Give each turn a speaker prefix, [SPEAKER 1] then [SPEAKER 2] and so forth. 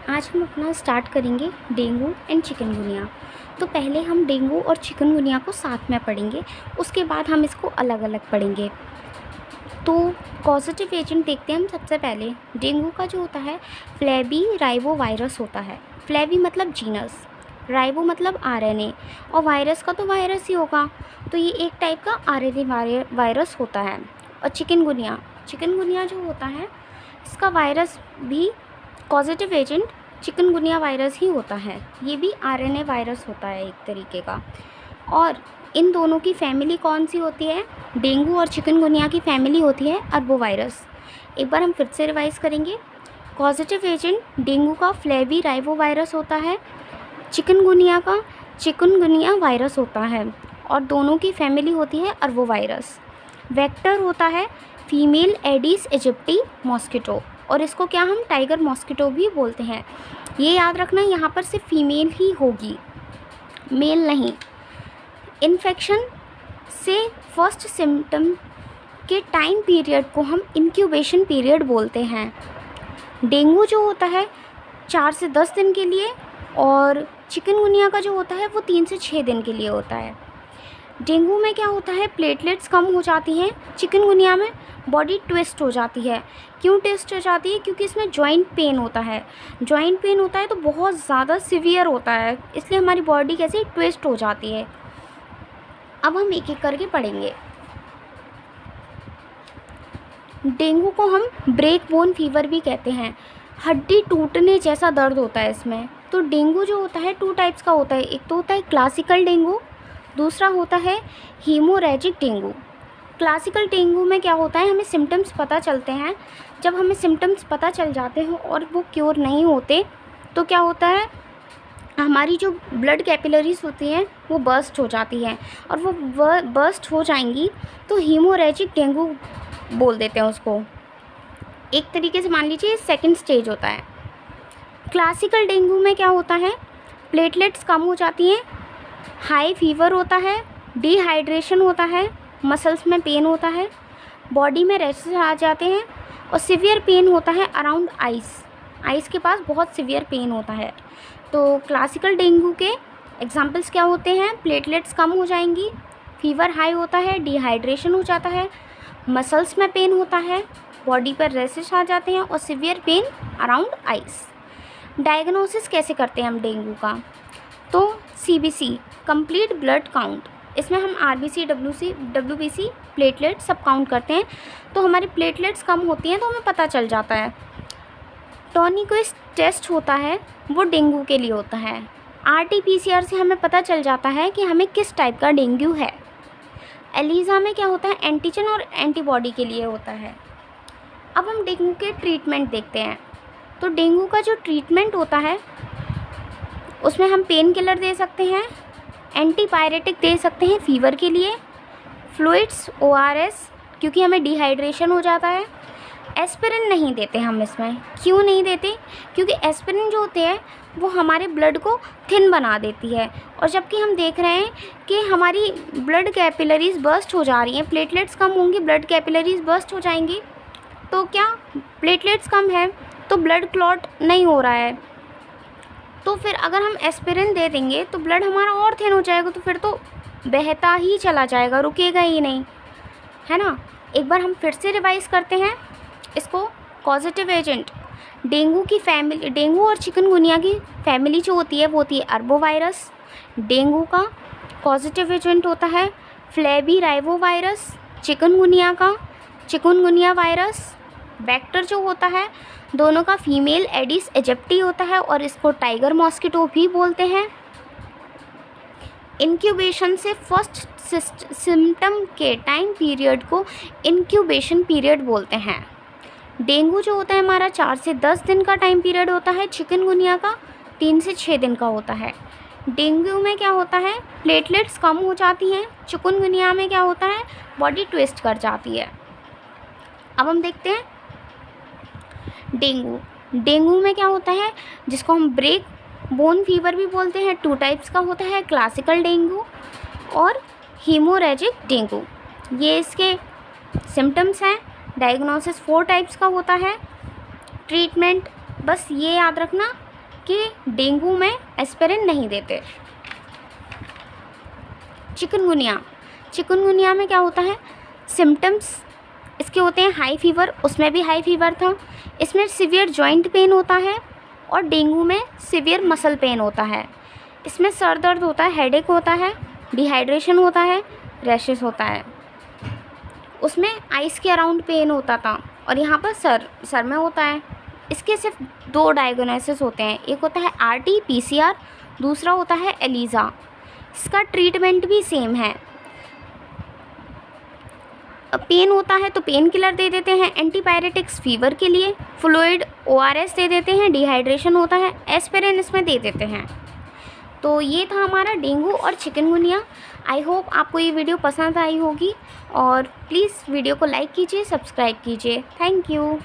[SPEAKER 1] आज हम अपना स्टार्ट करेंगे डेंगू एंड चिकनगुनिया। तो पहले हम डेंगू और चिकनगुनिया को साथ में पढ़ेंगे, उसके बाद हम इसको अलग अलग पढ़ेंगे। तो कॉजेटिव एजेंट देखते हैं हम। सबसे पहले डेंगू का जो होता है फ्लेबी राइबो वायरस होता है। फ्लेबी मतलब जीनस, राइबो मतलब आरएनए, और वायरस का तो वायरस ही होगा, तो ये एक टाइप का आरएनए वायरस होता है। और चिकनगुनिया चिकनगुनिया जो होता है इसका वायरस भी कॉजेटिव एजेंट चिकनगुनिया वायरस ही होता है। ये भी आरएनए वायरस होता है एक तरीके का। और इन दोनों की फैमिली कौन सी होती है? डेंगू और चिकनगुनिया की फैमिली होती है अरबोवायरस। एक बार हम फिर से रिवाइज करेंगे। कॉजेटिव एजेंट डेंगू का फ्लेवी राइबो वायरस होता है, चिकनगुनिया का चिकनगुनिया वायरस होता है, और दोनों की फैमिली होती है अरबोवायरस। वेक्टर होता है फीमेल एडिस इजिप्टी मॉस्किटो, और इसको क्या हम टाइगर मॉस्किटो भी बोलते हैं। ये याद रखना, यहाँ पर सिर्फ फीमेल ही होगी, मेल नहीं। इन्फेक्शन से फर्स्ट सिम्टम के टाइम पीरियड को हम इंक्यूबेशन पीरियड बोलते हैं। डेंगू जो होता है 4 से 10 दिन के लिए, और चिकनगुनिया का जो होता है वो 3 से 6 दिन के लिए होता है। डेंगू में क्या होता है, प्लेटलेट्स कम हो जाती हैं। चिकनगुनिया में बॉडी ट्विस्ट हो जाती है। क्यों ट्विस्ट हो जाती है? क्योंकि इसमें जॉइंट पेन होता है। जॉइंट पेन होता है तो बहुत ज़्यादा सिवियर होता है, इसलिए हमारी बॉडी कैसे ट्विस्ट हो जाती है। अब हम एक एक करके पढ़ेंगे। डेंगू को हम ब्रेक बोन फीवर भी कहते हैं। हड्डी टूटने जैसा दर्द होता है इसमें। तो डेंगू जो होता है 2 टाइप्स का होता है। एक तो होता है क्लासिकल डेंगू, दूसरा होता है हीमोरेजिक डेंगू। क्लासिकल डेंगू में क्या होता है, हमें सिम्टम्स पता चलते हैं। जब हमें सिम्टम्स पता चल जाते हैं और वो क्योर नहीं होते, तो क्या होता है, हमारी जो ब्लड कैपिलरीज होती हैं वो बर्स्ट हो जाती हैं, और वो बर्स्ट हो जाएंगी तो हीमोरेजिक डेंगू बोल देते हैं उसको। एक तरीके से मान लीजिए सेकंड स्टेज होता है। क्लासिकल डेंगू में क्या होता है, प्लेटलेट्स कम हो जाती हैं, हाई फीवर होता है, डिहाइड्रेशन होता है, मसल्स में पेन होता है, बॉडी में रैशेस आ जाते हैं, और सिवियर पेन होता है अराउंड आइस के पास बहुत सिवियर पेन होता है। तो क्लासिकल डेंगू के एग्जांपल्स क्या होते हैं, प्लेटलेट्स कम हो जाएंगी, फीवर हाई होता है, डिहाइड्रेशन हो जाता है, मसल्स में पेन होता है, बॉडी पर रैशेस आ जाते हैं, और severe pain around ice. Diagnosis कैसे करते हैं हम डेंगू का? तो CBC कंप्लीट ब्लड काउंट, इसमें हम RBC WBC प्लेटलेट सब काउंट करते हैं। तो हमारी प्लेटलेट्स कम होती हैं तो हमें पता चल जाता है। टॉनिकोइस टेस्ट होता है, वो डेंगू के लिए होता है। RT-PCR से हमें पता चल जाता है कि हमें किस टाइप का डेंगू है। एलिज़ा में क्या होता है, एंटीजन और एंटीबॉडी के लिए होता है। अब हम डेंगू के ट्रीटमेंट देखते हैं। तो डेंगू का जो ट्रीटमेंट होता है उसमें हम पेन किलर दे सकते हैं, एंटीपायरेटिक दे सकते हैं फीवर के लिए, फ्लूइड्स ORS क्योंकि हमें डिहाइड्रेशन हो जाता है। एस्पिरिन नहीं देते हम इसमें। क्यों नहीं देते? क्योंकि एस्पिरिन जो होते हैं वो हमारे ब्लड को थिन बना देती है, और जबकि हम देख रहे हैं कि हमारी ब्लड कैपिलरीज बर्स्ट हो जा रही हैं, प्लेटलेट्स कम होंगी, ब्लड कैपिलरीज बर्स्ट हो जाएंगी। तो क्या प्लेटलेट्स कम है तो ब्लड क्लॉट नहीं हो रहा है, तो फिर अगर हम एस्पिरिन दे देंगे तो ब्लड हमारा और थिन हो जाएगा, तो फिर तो बहता ही चला जाएगा, रुकेगा ही नहीं, है ना। एक बार हम फिर से रिवाइज करते हैं इसको। कॉजेटिव एजेंट डेंगू की फैमिली, डेंगू और चिकनगुनिया की फैमिली जो होती है वो होती है अरबोवायरस। डेंगू का कॉजेटिव एजेंट होता है फ्लेबी राइबो वायरस, चिकनगुनिया का चिकनगुनिया वायरस। वेक्टर जो होता है दोनों का फीमेल एडिस इजिप्टी होता है, और इसको टाइगर मॉस्किटो भी बोलते हैं। इंक्यूबेशन से फर्स्ट सिम्टम के टाइम पीरियड को इंक्यूबेशन पीरियड बोलते हैं। डेंगू जो होता है हमारा 4 से 10 दिन का टाइम पीरियड होता है, चिकनगुनिया का 3 से 6 दिन का होता है। डेंगू में क्या होता है, प्लेटलेट्स कम हो जाती हैं, चिकनगुनिया में क्या होता है, बॉडी ट्विस्ट कर जाती है। अब हम देखते हैं डेंगू में क्या होता है, जिसको हम ब्रेक बोन फीवर भी बोलते हैं। 2 टाइप्स का होता है, क्लासिकल डेंगू और हीमोरेजिक डेंगू। ये इसके सिम्टम्स हैं। डायग्नोसिस 4 टाइप्स का होता है। ट्रीटमेंट बस ये याद रखना, जबकि डेंगू में एस्पिरिन नहीं देते। चिकनगुनिया में क्या होता है, सिम्टम्स इसके होते हैं हाई फीवर, उसमें भी हाई फीवर था। इसमें सिवियर जॉइंट पेन होता है और डेंगू में सिवियर मसल पेन होता है। इसमें सर दर्द होता है, हेडेक होता है, डिहाइड्रेशन होता है, रैशेस होता है। उसमें आइस के अराउंड पेन होता था और यहाँ पर सर में होता है। इसके सिर्फ 2 डायग्नोसिस होते हैं, एक होता है RT-PCR, दूसरा होता है एलिज़ा। इसका ट्रीटमेंट भी सेम है। पेन होता है तो पेन किलर दे देते हैं, एंटीपायरेटिक्स फीवर के लिए, फ्लूइड ORS दे देते हैं, डिहाइड्रेशन होता है, एस्पिरिन इसमें दे देते हैं। तो ये था हमारा डेंगू और चिकनगुनिया। आई होप आपको ये वीडियो पसंद आई होगी और प्लीज़ वीडियो को लाइक कीजिए, सब्सक्राइब कीजिए। Thank you.